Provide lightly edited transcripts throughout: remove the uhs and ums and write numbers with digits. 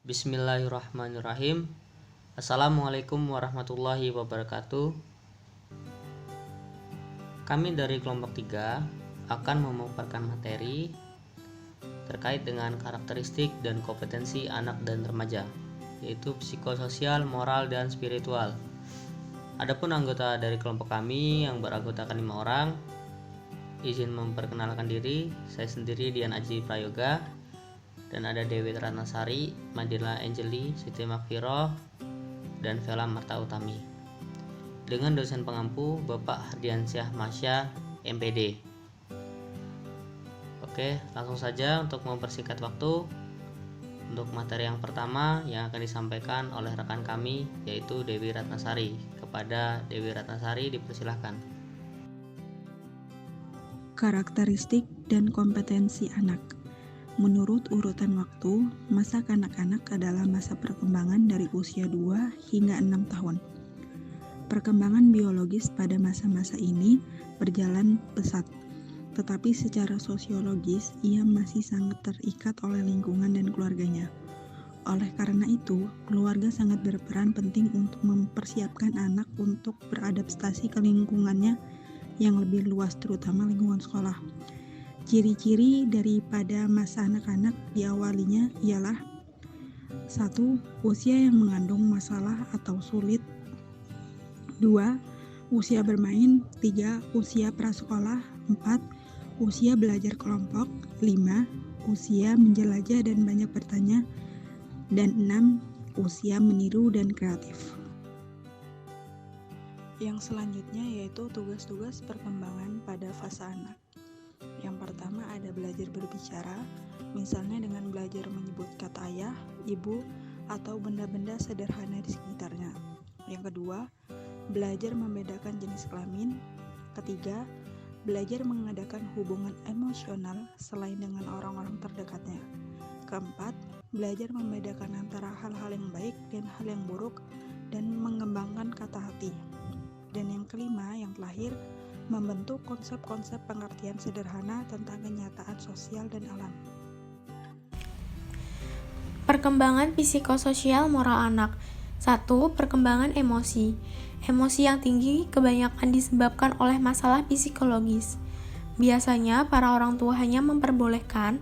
Bismillahirrahmanirrahim. Assalamualaikum warahmatullahi wabarakatuh. Kami dari kelompok 3 akan memaparkan materi terkait dengan karakteristik dan kompetensi anak dan remaja, yaitu psikososial, moral, dan spiritual. Adapun anggota dari kelompok kami yang beranggotakan 5 orang, izin memperkenalkan diri. Saya sendiri Dian Aji Prayoga, dan ada Dewi Ratnasari, Madila Angeli, Siti Makfiroh, dan Vela Marta Utami, dengan dosen pengampu Bapak Hardiansyah Masya, MPD. Oke, langsung saja untuk mempersingkat waktu. Untuk materi yang pertama yang akan disampaikan oleh rekan kami, yaitu Dewi Ratnasari. Kepada Dewi Ratnasari dipersilahkan. Karakteristik dan kompetensi anak. Menurut urutan waktu, masa kanak-kanak adalah masa perkembangan dari usia 2 hingga 6 tahun. Perkembangan biologis pada masa-masa ini berjalan pesat, tetapi secara sosiologis ia masih sangat terikat oleh lingkungan dan keluarganya. Oleh karena itu, keluarga sangat berperan penting untuk mempersiapkan anak untuk beradaptasi ke lingkungannya yang lebih luas, terutama lingkungan sekolah. Ciri-ciri daripada masa anak-anak diawalinya ialah 1. Usia yang mengandung masalah atau sulit. 2. Usia bermain. 3. Usia prasekolah. 4. Usia belajar kelompok. 5. Usia menjelajah dan banyak bertanya. Dan 6. Usia meniru dan kreatif. Yang selanjutnya yaitu tugas-tugas perkembangan pada fase anak. Yang pertama ada belajar berbicara, misalnya dengan belajar menyebut kata ayah, ibu, atau benda-benda sederhana di sekitarnya. Yang kedua, belajar membedakan jenis kelamin. Ketiga, belajar mengadakan hubungan emosional selain dengan orang-orang terdekatnya. Keempat, belajar membedakan antara hal-hal yang baik dan hal yang buruk dan mengembangkan kata hati. Dan yang kelima, yang terakhir, membentuk konsep-konsep pengertian sederhana tentang kenyataan sosial dan alam. Perkembangan psikososial moral anak. 1. Perkembangan emosi. Emosi yang tinggi kebanyakan disebabkan oleh masalah psikologis. Biasanya para orang tua hanya memperbolehkan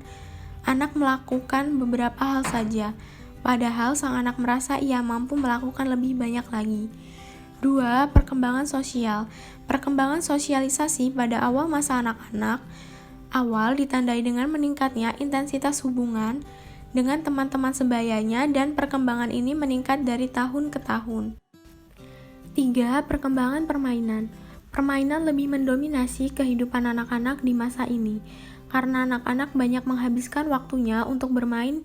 anak melakukan beberapa hal saja, padahal sang anak merasa ia mampu melakukan lebih banyak lagi. 2. Perkembangan sosial. Perkembangan sosialisasi pada awal masa anak-anak awal ditandai dengan meningkatnya intensitas hubungan dengan teman-teman sebayanya, dan perkembangan ini meningkat dari tahun ke tahun. 3. Perkembangan permainan. Permainan lebih mendominasi kehidupan anak-anak di masa ini, karena anak-anak banyak menghabiskan waktunya untuk bermain,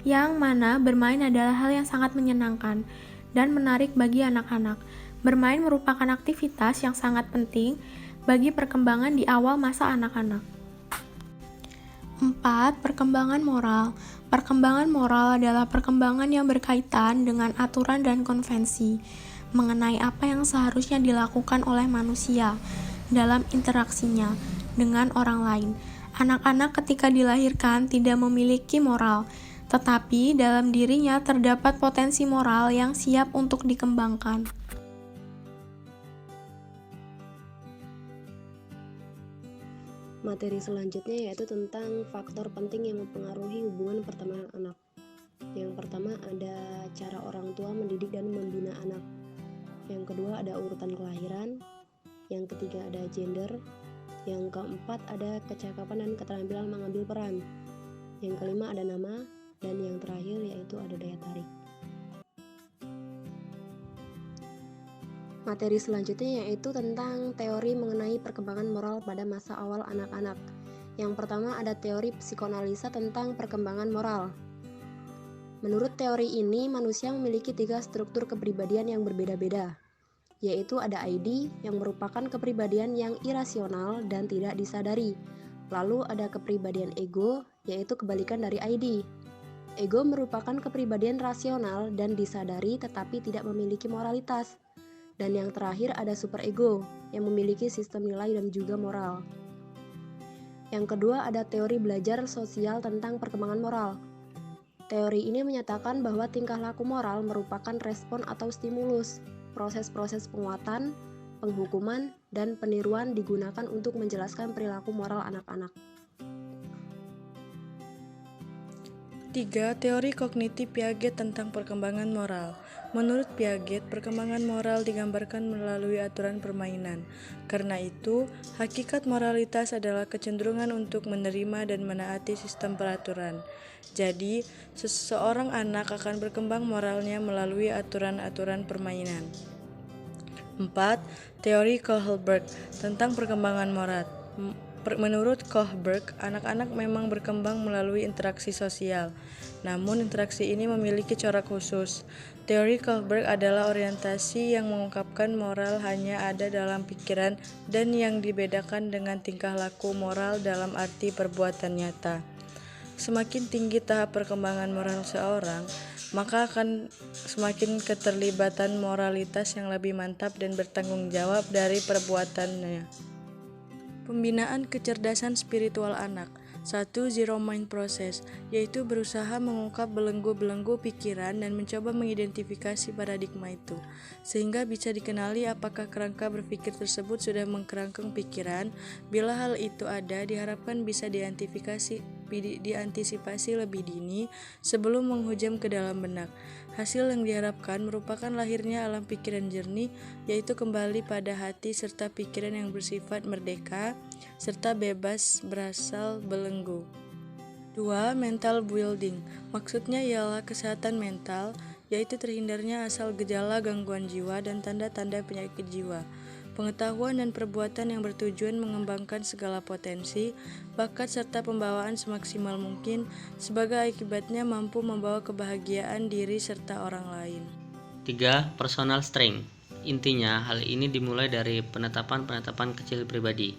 yang mana bermain adalah hal yang sangat menyenangkan dan menarik bagi anak-anak. Bermain merupakan aktivitas yang sangat penting bagi perkembangan di awal masa anak-anak. 4. Perkembangan moral. Perkembangan moral adalah perkembangan yang berkaitan dengan aturan dan konvensi mengenai apa yang seharusnya dilakukan oleh manusia dalam interaksinya dengan orang lain. Anak-anak ketika dilahirkan tidak memiliki moral, tetapi dalam dirinya terdapat potensi moral yang siap untuk dikembangkan. Materi selanjutnya yaitu tentang faktor penting yang mempengaruhi hubungan pertemanan anak. Yang pertama ada cara orang tua mendidik dan membina anak. Yang kedua ada urutan kelahiran. Yang ketiga ada gender. Yang keempat ada kecakapan dan keterampilan mengambil peran. Yang kelima ada nama. Dan yang terakhir yaitu ada daya tarik. Materi selanjutnya yaitu tentang teori mengenai perkembangan moral pada masa awal anak-anak. Yang pertama ada teori psikoanalisa tentang perkembangan moral. Menurut teori ini, manusia memiliki 3 struktur kepribadian yang berbeda-beda, yaitu ada ID yang merupakan kepribadian yang irasional dan tidak disadari. Lalu ada kepribadian ego, yaitu kebalikan dari ID. Ego merupakan kepribadian rasional dan disadari tetapi tidak memiliki moralitas. Dan yang terakhir ada superego yang memiliki sistem nilai dan juga moral. Yang kedua ada teori belajar sosial tentang perkembangan moral. Teori ini menyatakan bahwa tingkah laku moral merupakan respon atau stimulus. Proses-proses penguatan, penghukuman, dan peniruan digunakan untuk menjelaskan perilaku moral anak-anak. 3. Teori kognitif Piaget tentang perkembangan moral. Menurut Piaget, perkembangan moral digambarkan melalui aturan permainan. Karena itu, hakikat moralitas adalah kecenderungan untuk menerima dan menaati sistem peraturan. Jadi, seseorang anak akan berkembang moralnya melalui aturan-aturan permainan. 4. Teori Kohlberg tentang perkembangan moral. Menurut Kohlberg, anak-anak memang berkembang melalui interaksi sosial. Namun, interaksi ini memiliki corak khusus. Teori Kohlberg adalah orientasi yang mengungkapkan moral hanya ada dalam pikiran dan yang dibedakan dengan tingkah laku moral dalam arti perbuatan nyata. Semakin tinggi tahap perkembangan moral seorang, maka akan semakin keterlibatan moralitas yang lebih mantap dan bertanggung jawab dari perbuatannya. Pembinaan kecerdasan spiritual anak. 1. Zero Mind Process, yaitu berusaha mengungkap belenggu-belenggu pikiran dan mencoba mengidentifikasi paradigma itu, sehingga bisa dikenali apakah kerangka berpikir tersebut sudah mengkerangkeng pikiran. Bila hal itu ada, diharapkan bisa diantisipasi lebih dini sebelum menghujam ke dalam benak. Hasil yang diharapkan merupakan lahirnya alam pikiran jernih, yaitu kembali pada hati serta pikiran yang bersifat merdeka serta bebas berasal belenggu. 2. Mental building. Maksudnya ialah kesehatan mental, yaitu terhindarnya asal gejala gangguan jiwa dan tanda-tanda penyakit jiwa. Pengetahuan dan perbuatan yang bertujuan mengembangkan segala potensi, bakat serta pembawaan semaksimal mungkin, sebagai akibatnya mampu membawa kebahagiaan diri serta orang lain. 3. Personal strength. Intinya, hal ini dimulai dari penetapan-penetapan kecil pribadi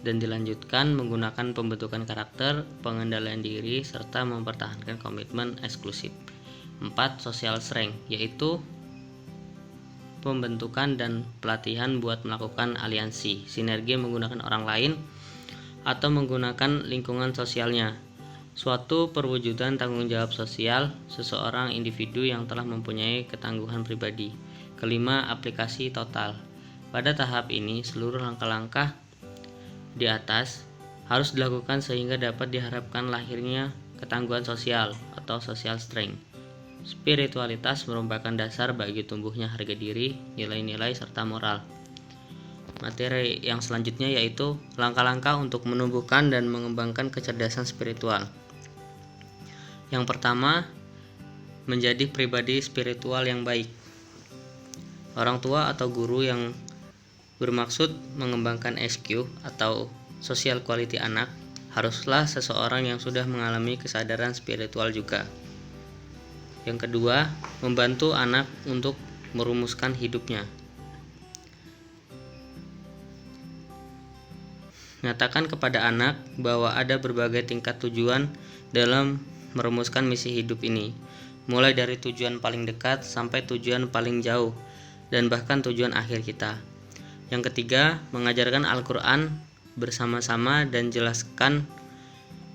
dan dilanjutkan menggunakan pembentukan karakter, pengendalian diri, serta mempertahankan komitmen eksklusif. 4. Social strength, yaitu pembentukan dan pelatihan buat melakukan aliansi, sinergi menggunakan orang lain, atau menggunakan lingkungan sosialnya. Suatu perwujudan tanggung jawab sosial seseorang individu yang telah mempunyai ketangguhan pribadi. 5. Aplikasi total. Pada tahap ini, seluruh langkah-langkah di atas harus dilakukan sehingga dapat diharapkan lahirnya ketangguhan sosial atau social strength. Spiritualitas merupakan dasar bagi tumbuhnya harga diri, nilai-nilai, serta moral. Materi yang selanjutnya yaitu langkah-langkah untuk menumbuhkan dan mengembangkan kecerdasan spiritual. Yang pertama, menjadi pribadi spiritual yang baik. Orang tua atau guru yang bermaksud mengembangkan SQ atau social quality anak haruslah seseorang yang sudah mengalami kesadaran spiritual juga. Yang kedua, membantu anak untuk merumuskan hidupnya. Nyatakan kepada anak bahwa ada berbagai tingkat tujuan dalam merumuskan misi hidup ini, mulai dari tujuan paling dekat sampai tujuan paling jauh, dan bahkan tujuan akhir kita. Yang ketiga, mengajarkan Al-Quran bersama-sama dan jelaskan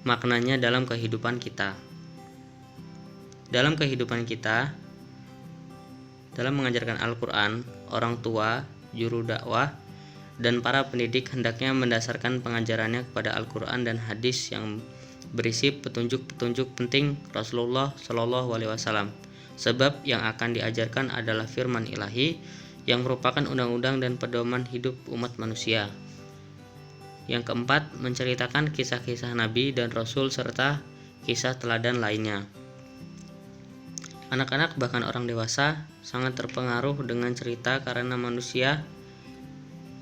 maknanya dalam kehidupan kita. Dalam kehidupan kita, dalam mengajarkan Al-Quran, orang tua, juru dakwah, dan para pendidik hendaknya mendasarkan pengajarannya kepada Al-Quran dan hadis yang berisi petunjuk-petunjuk penting Rasulullah SAW. Sebab yang akan diajarkan adalah firman ilahi yang merupakan undang-undang dan pedoman hidup umat manusia. Yang keempat, menceritakan kisah-kisah Nabi dan Rasul serta kisah teladan lainnya. Anak-anak bahkan orang dewasa sangat terpengaruh dengan cerita karena manusia,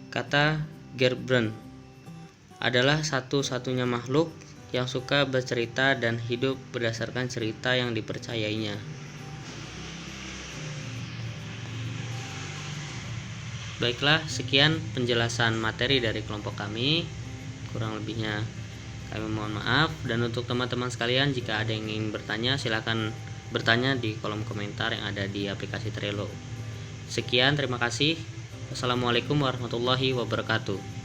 kata Gerbrand, adalah satu-satunya makhluk yang suka bercerita dan hidup berdasarkan cerita yang dipercayainya. Baiklah, sekian penjelasan materi dari kelompok kami. Kurang lebihnya kami mohon maaf. Dan untuk teman-teman sekalian, jika ada yang ingin bertanya, silakan bertanya di kolom komentar yang ada di aplikasi Trello. Sekian, terima kasih. Wassalamualaikum warahmatullahi wabarakatuh.